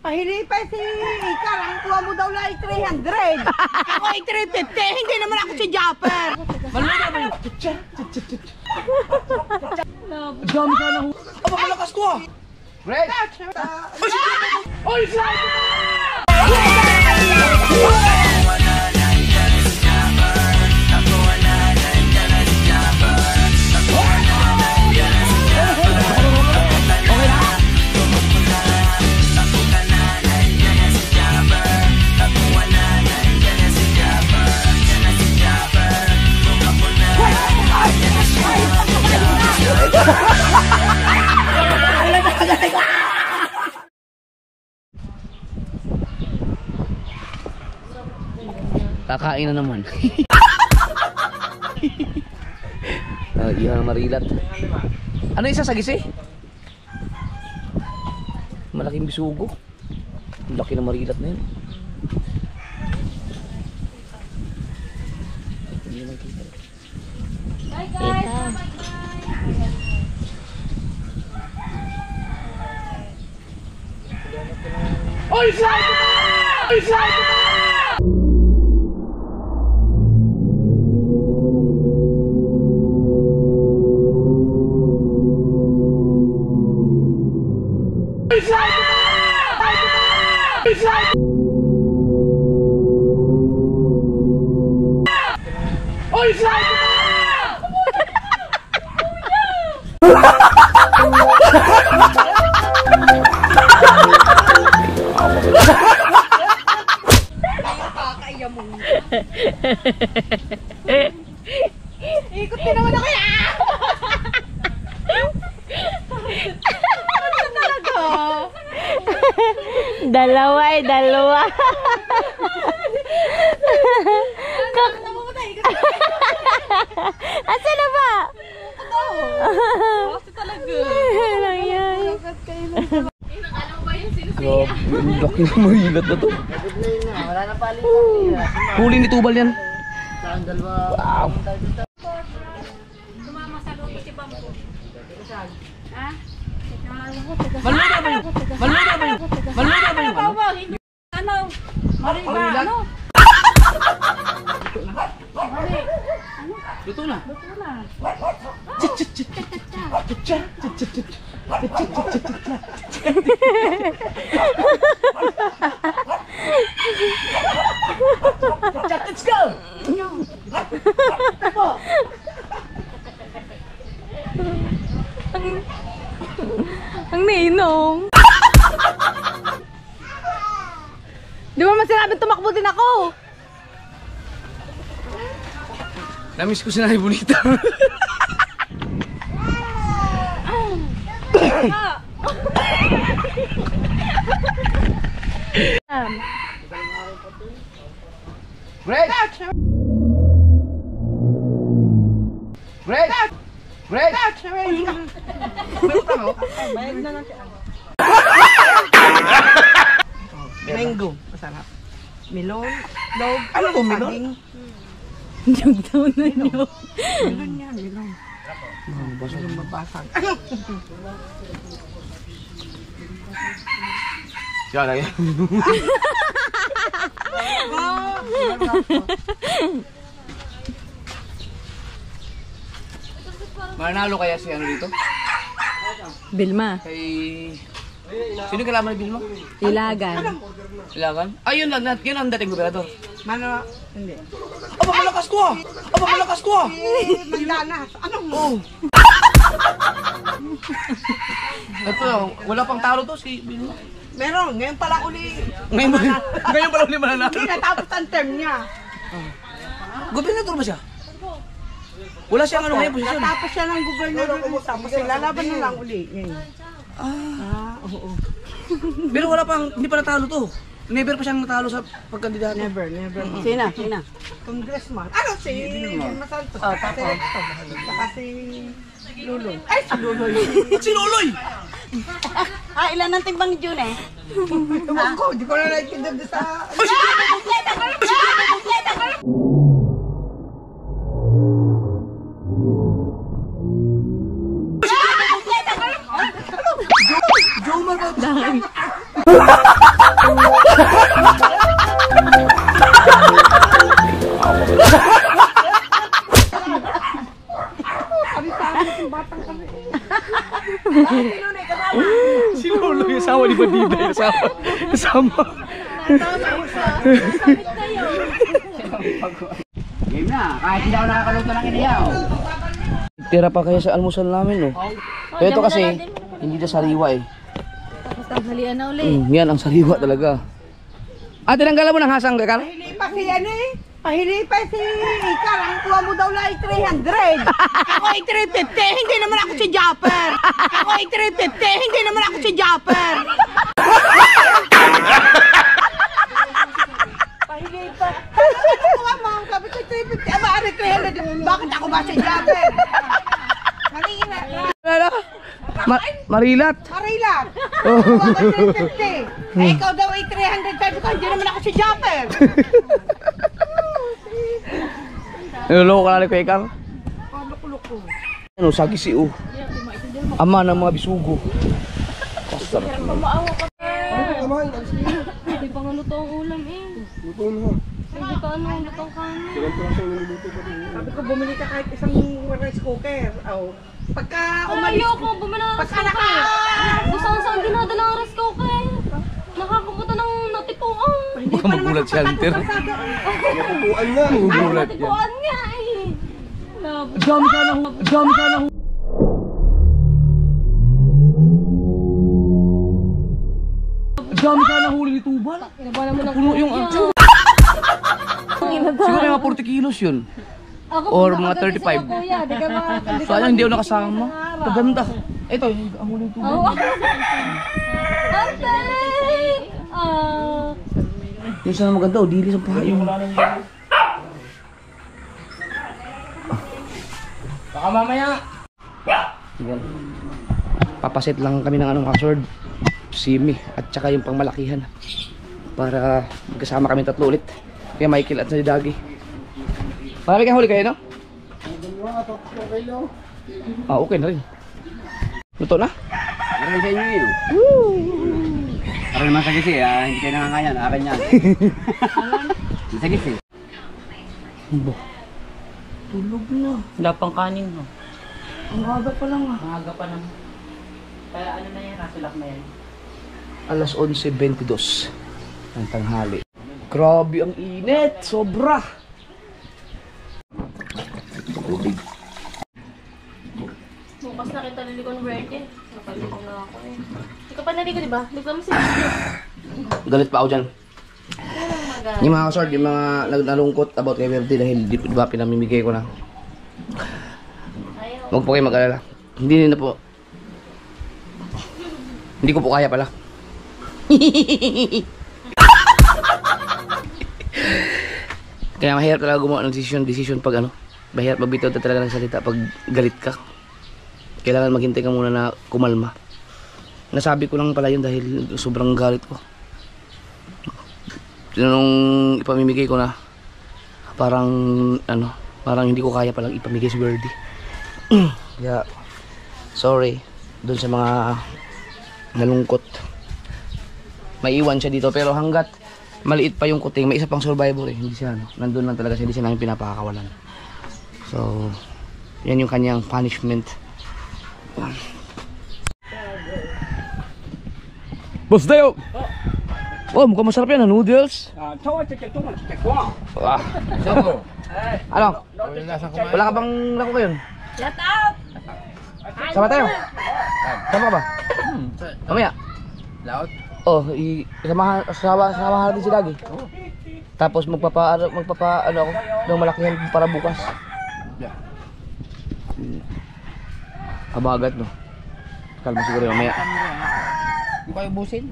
Pahili pa si Ika, ang kuha mo daw lang ay 300. Ako ay 350, hindi naman ako si Japper. Malamay ka ba yun? Dami ka na. Aba, malakas ko ah. Red! Oy! Kakain na naman. Iha na marilat. Ano isa sa gisi? Malaking bisugo. Ang laki na marilat na yun. Bye guys! Oy, slide! Oy, slide! Oy, slide! Ikot din naman ako yan! Ano talaga? Dalawa. Asa na ba? Kasi talaga. Lang yan. Grabe, ang laki na marilat na to. Wala na pali. Huli ni Tubal yan. Wow. Sumama sa loob si Bambo. Ha? Malamay ka ba yun? Malamay ka ba yun? Malamay ka ba yun? Ano? Mariba, ano? Luto na. Let's go! Ang ninong. Di ba masinabi tumakbo din ako? Namiss ko si Nanay Bonita. Greg! Greg! Greg! May utang ako? Bayad na lang siya. Mango, masarap. Melon, log. Ano ko, melon? Yung daw na nyo. Melon yan, melon. Melon mabasag. Siya na yan. Manalo kaya si ano dito? Bilma. Kay... Sino kalaman ni Bilma? Ilagan. Ilagan? Ayun lang, yun ang dating gobernador. Mano, hindi. Aba, malakas ko ah! Aba, malakas ko ah! Mandanas. Anong mo? Oh! Ito, wala pang talo to si Bilma. Meron, ngayon pala uli. Ngayon pala ulit mananalo. Hindi natapos ang term niya. Gobernador ba siya? Wala siyang ano ngayon posisyon. Natapos siya ng gobernador. Tapos lalaban na lang uli. Oo. Pero wala pang, hindi pa natalo to. Never pa siyang natalo sa pagkandidato. Never. Sina? Congressman. Ano si Vilma Santos? Saka si Luloy. Ay, si Luloy. Si Loloy! Ilan ang timbang ni June eh? Ewan ko, di ko na nakikita doon sa... Joe Marcos! Si Lolo yung asawa ni Badida. Kasama. Game na, kahit hindi ako nakakaluto ng iniyaw. Tira pa kaya sa almusal namin, no? Pero ito kasi, hindi na sariwa eh. Tapos tanghalian na ulit. Yan ang sariwa talaga. Tinanggalan mo ng hasang, Kekar? Pahili pa si ano eh. Pahili pa si Ikar. Ang kuha mo daw lang ay 300. Ako ay 350. Hindi naman ako si Japper. Ako ay 350. Hindi naman ako si Japper. Pahili pa. Ano kuha mo? Sabi ko 350. Aba, ano 300? Bakit ako ba si Japper? Marina. Ano? Marilat. Marilat. Ako ay 350. Ikaw daw ay 300. Sabi ko, hindi naman ako si Japper. Niloloko ka na ni Kekar? Loko-loko. Ano, sagisi o. Ama ng mga bisugo. Kasarap. Hindi pa nga luto ang ulam eh. Luto na. Hindi pa ano luto ang kanin. Sabi ko, bumili ka kahit isang rice cooker. Oh. Pagka umalis, Ayoko, bumili ng rice pagka cooker. Gusto ko saan dinadala ang rice cooker. Nakakapunta ng natipuan. Baka magulat si Hunter. Natutuan nga. Magulat yan. Natipuan nga eh. Dami ka na. Dami ka na. Dami ka na huli ni Tubal. Inaba naman ang Puno yung siguro may mga 40 kilos yun. Ako, Or kung mga nakagabi 35. sa'yo, kuya, di ka ma- Sayang hindi ako nakasama. Maganda. Ito, ang huli ni Tubal. Oo. Ate! Yung sana maganda, dili sa payo. Baka mamaya. Yan. Papasit lang kami ng mga sword, simi, at saka yung pangmalakihan. Para magkasama kami tatlo ulit. Kaya Michael at si Dagi. Marami kang huli kayo, no? Okay na rin. Luto na? Maraming sa inyo yun. Para naman sa gisi, hindi kayo nangangayan. Akin yan. Sa gisi. Tulog na. Wala pang kanin, no? Ang aga pa lang ah. Maaga pa naman. Kaya ano na yan, kasulak na yan. Alas 11:22 ng tanghali. Grabe ang init! Sobra! Tubig. Bukas na kita liliko ng birthday. Napaligo na ako eh. Hindi ka pa naligo, di ba? Ligo mo si Bisto. Galit pa ako dyan. Yung mga kasord, yung mga nalungkot about kay Verde dahil di ba pinamimigay ko na. Huwag po kayo mag-alala. Hindi na po. Hindi ko po kaya pala. Kaya mahirap talaga gumawa ng decision pag ano. Mahirap magbitaw talaga ng salita pag galit ka. Kailangan maghintay ka muna na kumalma. Nasabi ko lang pala yun dahil sobrang galit ko. Nung ipamimigay ko na parang ano, parang hindi ko kaya palang ipamigay si Birdie. Kaya sorry doon sa mga nalungkot. Maiwan siya dito pero hanggat maliit pa yung kuting, may isa pang survivor eh. Hindi siya ano, nandun lang talaga siya, hindi siya namin pinapakakawalan. So yan yung kanyang punishment. Boss Dayo! Oh, mukhang masarap yan, noodles. Wah. Ano? Wala ka bang lako ngayon? Shout out! Sama tayo. Sama ka ba? Mamaya. Laot? Oh, samahan natin si Lagi. Tapos magpapa ano ako, ng malakihan para bukas. Kabagat no. Kalma siguro mamaya. Hindi kayo busin?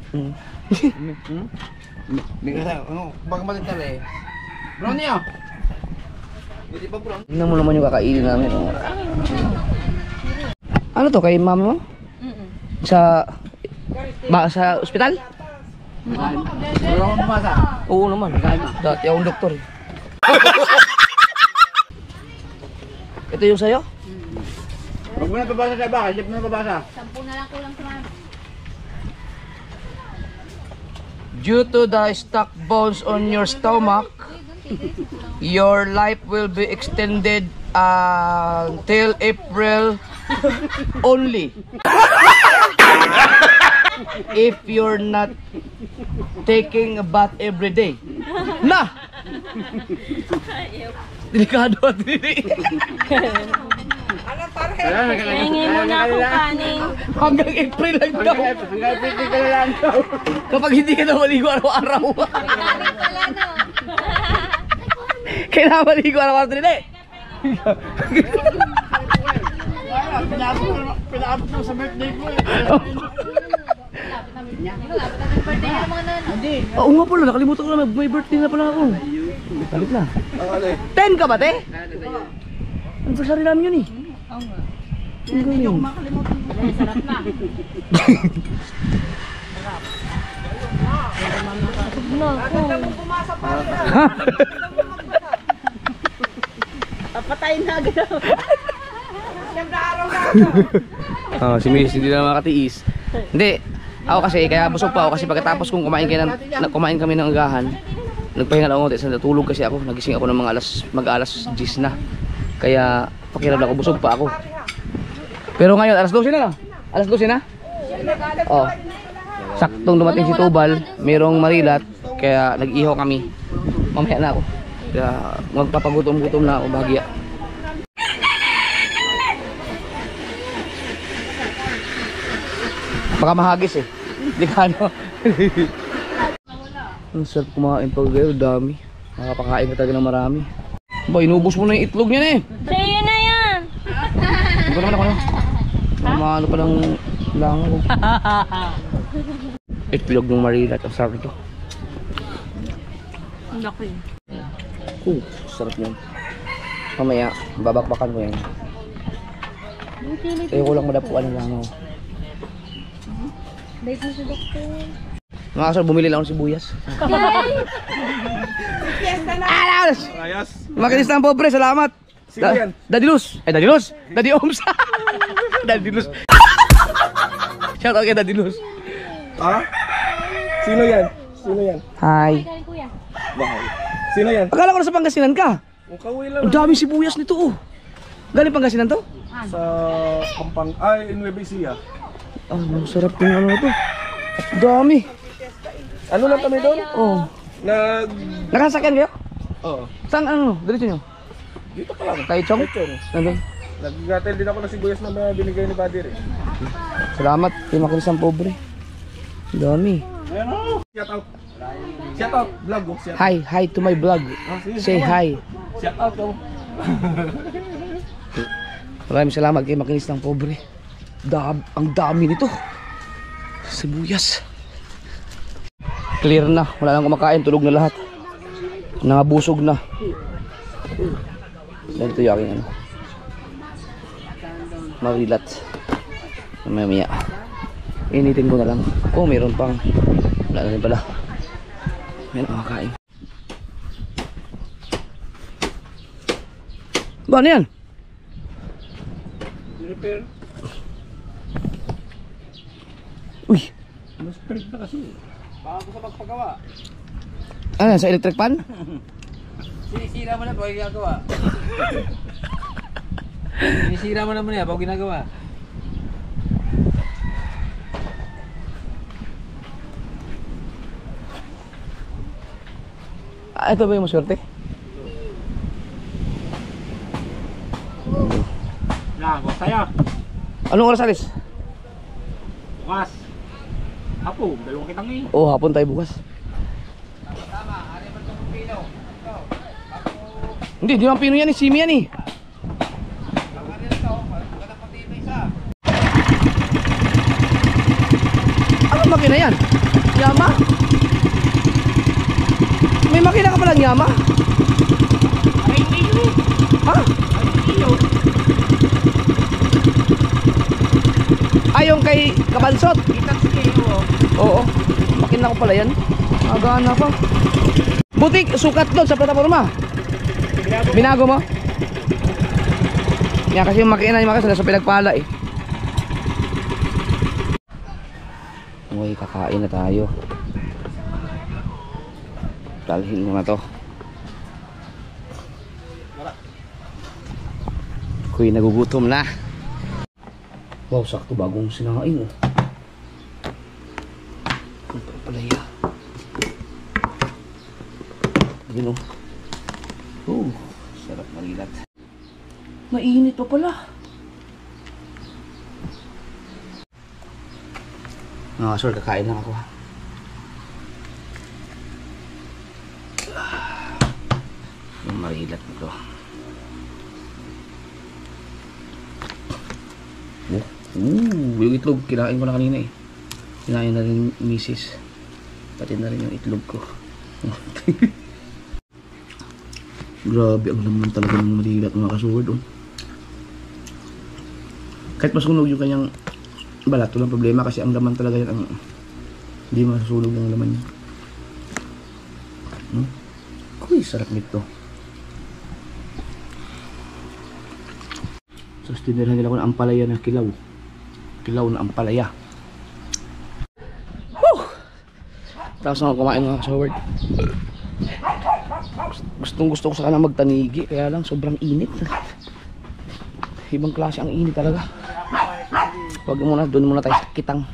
Bigla tayo, baka matintala eh. Brown niyo! Hindi pa brown? Tingnan mo naman yung kakainin namin. Oh. Ano to, kay mami mo? Sa ospital? Wala akong bumasa. Oo naman. Dati akong doktor eh. Ito yung sayo? Huwag mo na babasa sa baka, hindi mo na babasa. 10 na lang kulang sa mami. due to the stuck bones on your stomach, your life will be extended till April only. If you're not taking a bath every day. Na! Delikado at dili. Hingin mo na akong kanin. Hanggang April lang daw. Hanggang April ka na lang daw. Kapag hindi ka na maligo araw-araw. Kailangan maligo araw-araw dili. Pinaabot mo sa birthday ko eh. Oo nga pala, nakalimutan ko na may birthday na pala ako. Balik na. 10 ka ba, te? Anniversary namin yun eh. Oo nga. Hindi ko makalimutan. Sarap na. Papatayin na agad ako. Siyempre araw na ako. Si Miss hindi na makatiis. Hindi. Ako kasi, kaya busog pa ako kasi pagkatapos kong kumain kami ng agahan, nagpahinga lang ako, natulog kasi ako, nagising ako ng mga mag-alas 10 na. Kaya pakiramdam ko busog pa ako. Pero ngayon, alas 12 na. Alas 12 na? Oh. Saktong dumating si Tubal, mayroong marilat, kaya nag-ihaw kami. Mamaya na ako. Kaya magpapagutom-gutom na ako bahagya. Baka mahagis eh. Hindi ka ano. Ang sarap kumain pag gano'n, dami. Makapakain ka talaga ng marami. Ba, inubos mo na yung itlog niya na eh. Sa'yo na yan. Hindi ko naman ako na. Ano pa lang langaw ko. Itlog ng marilat. Ang sarap ito. Ang laki. Sarap yan. Mamaya, babakbakan ko yan. Ayoko lang madapuan ng langaw. Dahil mo si doktor. Mga kasal, bumili lang ako ng sibuyas. Alas! Ayos. Makinis lang pobre, salamat. Sino yan? Daddy Luz. Daddy Luz. Daddy Oms. Daddy Luz. Shout out kay Daddy Luz. Ha? Sino yan? Sino yan? Hi. Kain kuya. Bakit? Sino yan? Akala ko na sa Pangasinan ka. Ang kawin lang. Ang daming sibuyas nito oh. Galing Pangasinan to? Sa Pampang... Ay, Nueva Ecija. Ang sarap yung ano ito. Dami. Ano lang kami doon? Oh. Nakasakyan kayo? Oo. Saan ano? Diretso nyo? Dito pa lang. Kay Chong? Chong. Nandun. Nag-gatel din ako ng sibuyas na binigay ni Badir eh. Salamat. Di makinis ang pobre. Dami. Ayan o. Shout out. Shout out. Vlog ko. Shout out. Hi. Hi to my vlog. Say hi. Shout out ko. Maraming salamat kay makinis ng pobre. Ang dami nito. Sibuyas. Clear na. Wala nang kumakain. Tulog na lahat. Nabusog na. Dito yung aking ano. Marilat. Mamaya. Initin ko na lang. Oh, mayroon pang. Wala na rin pala. May nakakain. Ba, ano yan? Repair. Uy. Mas print na kasi. Baka ko sa magpagawa. Ano, sa electric pan? Sinisira mo na pag ginagawa. Sinisira mo naman yan pag ginagawa. Ito ba yung maswerte? Lang, saya. Anong oras alis? Bukas. Apo, dalawang kitang eh. Oh, hapon tayo bukas. Hindi, di naman pino yan eh. Simi yan eh. Ano makina yan? Yama? May makina ka palang Yama? Ha? Ay, yung kay Kabansot? Oo. Makina ko pala yan. Agana pa. Butik, sukat doon sa plataforma. Binago mo? Yan kasi yung makina yung makina sa pinagpala eh. Uy, kakain na tayo. Dalhin ko na to. Ako'y nagugutom na. Wow, sakto bagong sinangain oh. Ang palaya. Yun oh. Oh, sarap marilat. Mainit pa pala. Sir, kakain lang ako. Yung marilat nito. Yung itlog, kinain ko na kanina eh. Kinain na rin misis. Pati na rin yung itlog ko. Grabe, ang laman talaga ng marilat mga kasuward. Oh. Kahit masunog yung kanyang balat, walang problema kasi ang laman talaga yan. Hindi masusunog yung laman niya. Uy, sarap nito. So, tinirahan nila ko na ampalaya na kilaw. Kilaw na ampalaya. Woo! Tapos ako kumain mga kasaward. Gusto ko sana magtanigi, kaya lang sobrang init. Ibang klase ang init talaga. Huwag muna, doon muna tayo sa kitang.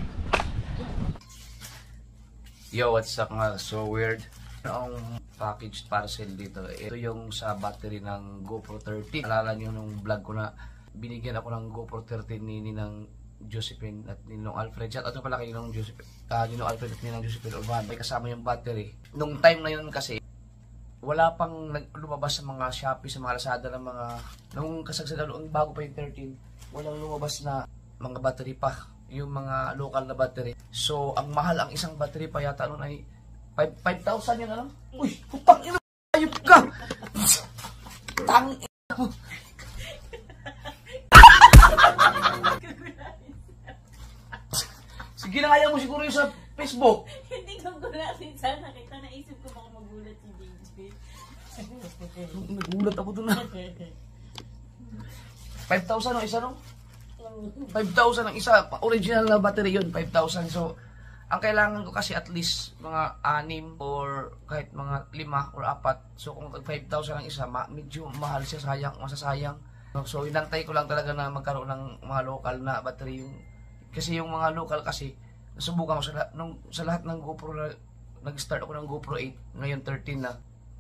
Yo, what's up mga so weird? Ang packaged parcel dito, ito yung sa battery ng GoPro 13. Alala nyo nung vlog ko na binigyan ako ng GoPro 13 ni Ninang Josephine at Ninong Alfred. Shout out na pala kay Ninong Josephine, Ninong Alfred at Ninang Josephine Urban. May kasama yung battery. Nung time na yun kasi, wala pang lumabas sa mga Shopee, sa mga Lazada ng mga, nung kasagsagan, bago pa yung 13, walang lumabas na mga battery pa, yung mga local na battery. So, ang mahal ang isang battery pa yata noon ay 5,000 yun alam. Uy, putang ina, ayop ka! Tang ina mo. Sige na, kaya mo siguro yung sa Facebook. Hindi ko gulatin sana kita. Naisip ko baka magulat si JJ. Nagulat ako dun na. 5,000 ang isa no? 5,000 ang isa. Original na battery yun, 5,000. So, ang kailangan ko kasi at least mga 6 or kahit mga 5 or 4. So, kung 5,000 ang isa, medyo mahal siya, sayang, masasayang. So, inantay ko lang talaga na magkaroon ng mga local na battery. Kasi yung mga local kasi, nasubukan ko sa lahat ng GoPro na nag-start ako ng GoPro 8, ngayon 13 na.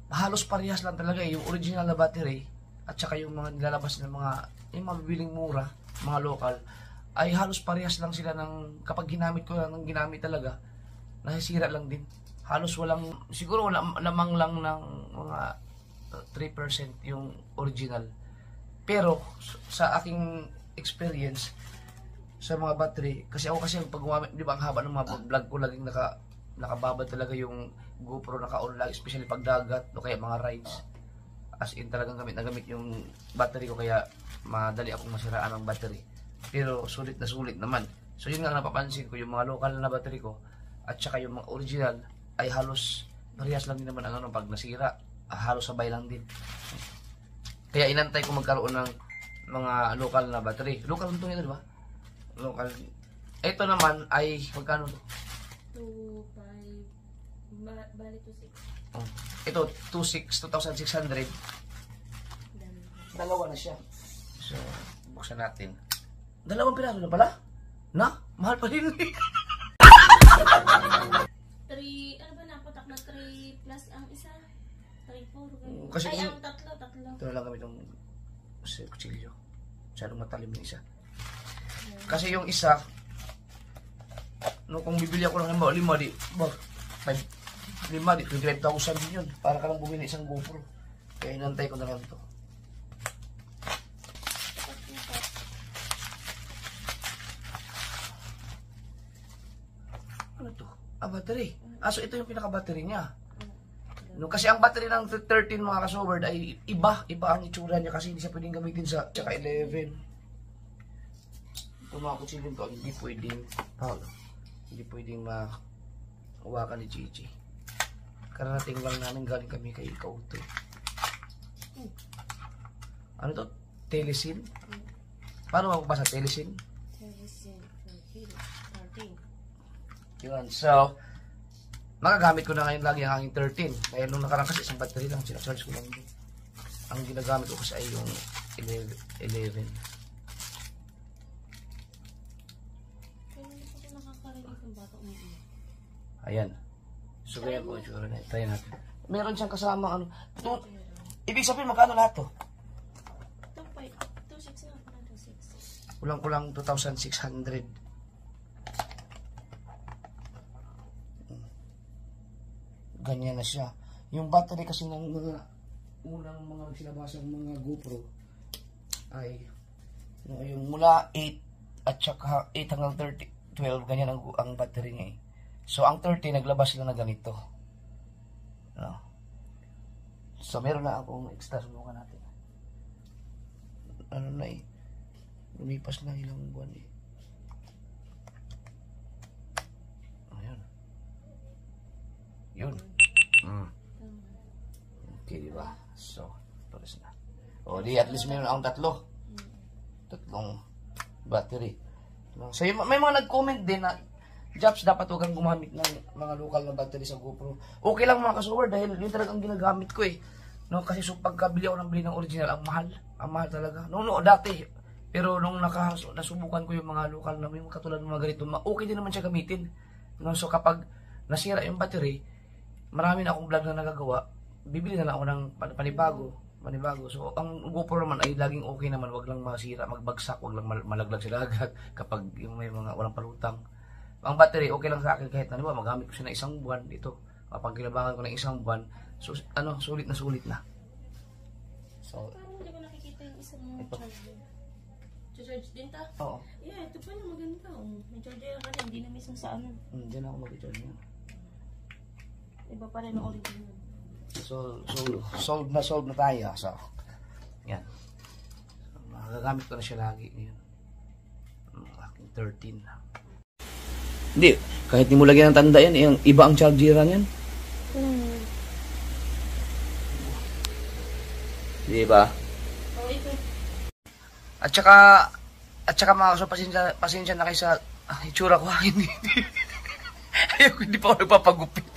Halos parehas lang talaga yung original na battery at saka yung mga nilalabas ng mga yung mabibiling mura, mga local, ay halos parehas lang sila ng kapag ginamit ko lang ng ginamit talaga, nasisira lang din. Halos walang, siguro lamang lang ng mga 3% yung original. Pero sa aking experience sa mga battery, kasi ako kasi pag gumamit, di ba ang haba ng mga vlog ko, laging nakababad talaga yung GoPro, naka-on lang, especially pag dagat o kaya mga rides. As in talagang gamit na gamit yung battery ko, kaya madali akong masiraan ng battery. Pero sulit na sulit naman. So yun nga napapansin ko, yung mga local na battery ko at saka yung mga original ay halos parehas lang din naman ang ano, pag nasira, halos sabay lang din. Kaya inantay ko magkaroon ng mga local na battery. Local nito nito, di ba? Local. Ito naman ay magkano to? 2,500. Bali 2,600. Oh. Ito 2,600. Dalawa na siya. So, buksan natin. Dalawang piraso na pala? Na? Mahal pa din. 3, ano ba napatak na 3 plus ang isa? 3, 4. Kasi ay, kung- ang tatlo. Ito na lang kami itong kutsilyo. Masyadong matalim yung isa. Kasi yung isa, no, kung bibili ako ng 5, di, 25,000 din yun. Para ka lang bumili isang GoPro. Kaya inantay ko na lang ito. Ano to? Ah, battery. Ah, so ito yung pinaka-battery niya. No, kasi ang battery ng 13 mga kasoward ay iba ang itsura niya kasi hindi siya pwedeng gamitin sa tsaka 11. Ito mga kutsilyo to, hindi pwedeng mahawakan ni Gigi. Kararating lang namin, galing kami kay Kauto. Ano to? Telesin? Paano mapapasa? Telesin? 13. Yun. So, Magagamit ko na ngayon lagi ang aking 13. Kaya nung nakaraan kasi isang battery lang, sinacharge ko lang din. Ang ginagamit ko kasi ay yung 11. Ayan. So, kaya po, try natin. Meron siyang kasama, ano. Ibig sabihin, magkano lahat to? 2.26 na. 2.6. Kulang-kulang 2,600. Ganyan na siya. Yung battery kasi ng mga unang mga sinabasang mga GoPro ay yung mula 8 at saka 8 hanggang 12 ganyan ang battery niya eh. So ang 30 naglabas sila na ganito. No. So meron na akong extra, subukan natin. Ano na eh. Lumipas na ilang buwan eh. Ayun. Yun. Okay, di ba? So, tulis na. O, di at least meron akong tatlong battery. So, may mga nag-comment din na Japs, dapat huwag kang gumamit ng mga local na battery sa GoPro. Okay lang mga kasuwar dahil yun talagang ginagamit ko eh. No, kasi so pagkabili ako ng bili ng original, ang mahal. Ang mahal talaga. No, dati. Pero nung nasubukan ko yung mga local na may katulad ng mga ganito, okay din naman siya gamitin. No, so kapag nasira yung battery, marami na akong vlog na nagagawa, bibili na lang ako ng panibago. So, ang GoPro naman ay laging okay naman, wag lang masira, magbagsak, wag lang malaglag sila agad kapag yung may mga walang palutang. Ang battery, okay lang sa akin kahit ano ba, magamit ko siya na isang buwan dito. Kapag kinabangan ko ng isang buwan, so, sulit na. So, Parang hindi ko nakikita yung isang charger. Charge din ta? oo. Yeah, ito pala maganda. May charger ka rin, hindi na mismo sa ano. Diyan ako mag-charge niya. Iba pa rin ang original. So, solve na tayo. So, yan. So, magagamit ko na siya lagi. Yan. Aking 13. Hindi, kahit di mo lagyan ng tanda yan, yung iba ang chargeran yan. Di ba? Oh, ito. At saka mga kaso, pasensya na kayo sa itsura ko. Hindi. Ayaw ko, hindi pa ako nagpapagupit.